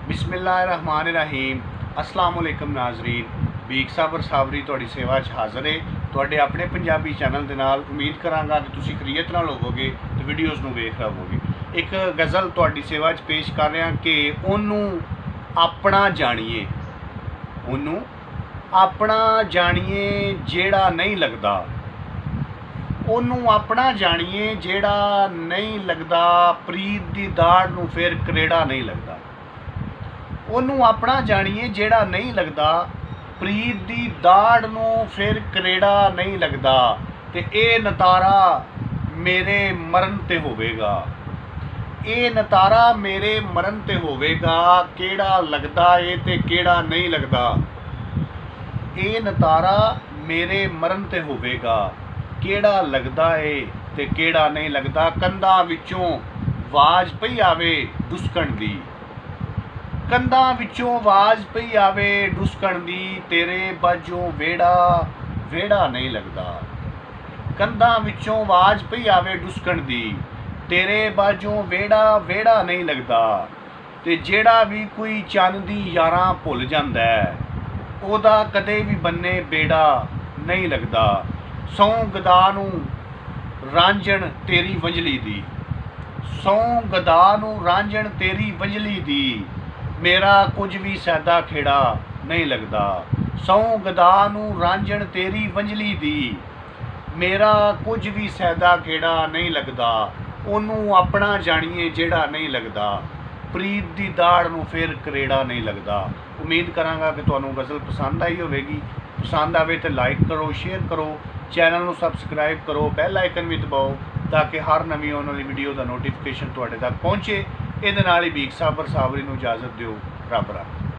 बिस्मिल्लाहिर्रहमानिर्रहीम। अस्सलाम वालेकुम नाजरीन। बीक साबर साबरी तुहाडी सेवा च हाज़र है तुहाडे अपने पंजाबी चैनल दे नाल। उम्मीद करांगा कि तुसीं खरीयत नाल होवोगे ते वीडियोज़ नूं वेख रहोगे। एक गज़ल तुहाडी सेवा च पेश कर रहा कि ओनू अपना जाणीए, ओनू अपना जाणीए जेड़ा नहीं लगदा, ओनू अपना जाणीए जेड़ा नहीं लगदा, प्रीत दी दाड़ नूं फिर करेड़ा नहीं लगदा। ओनू अपना जाणीए जेड़ा नहीं लगदा, प्रीत दी दाड़ नूं फिर करेड़ा नहीं लगदा। ते ए नतारा मेरे मरण ते होवेगा, ए नतारा मेरे मरण ते होवेगा। केड़ा लगदा ए ते केड़ा नहीं लगदा, ए नतारा मेरे मरण ते होवेगा। केड़ा लगदा ए ते केड़ा नहीं लगदा। कंधा विचों आवाज़ पई आवे डुसकण दी, कंधा विचों आवाज़ पई आवे डुसकण दी। तेरे बाजों वेड़ा वेड़ा नहीं लगदा, कंधा विचों आवाज़ पई आवे डुसकण दी। तेरे बाजों वेड़ा वेड़ा नहीं लगदा। ते जेड़ा भी कोई चंद दी यारां भुल जांदा है, ओदा कदे भी बन्ने बेड़ा नहीं लगदा। सौं गदा नूं रांझण तेरी वंजली दी, सौं गदा नूं रांझण तेरी वंजली दी। मेरा कुछ भी सैदा खेड़ा नहीं लगदा। सौं गदा नूं रांझण तेरी वंजली दी, मेरा कुछ भी सैदा खेड़ा नहीं लगदा। ओनू अपना जाणीए जेड़ा नहीं लगदा, प्रीत दी दाड़ नूं फिर करेड़ा नहीं लगदा। उम्मीद करांगा कि तुहानूं गज़ल पसंद आई होवेगी। पसंद आवे तो लाइक करो, शेयर करो, चैनल नूं सबसक्राइब करो, बैल आइकन भी दबाओ ताकि हर नवीं आने वाली वीडियो का नोटिफिकेशन तुहाडे तक पहुँचे। ਇਹਦੇ ਨਾਲ ਹੀ बीक साबर साबरी ਨੂੰ इजाज़त दिओ। रब रब।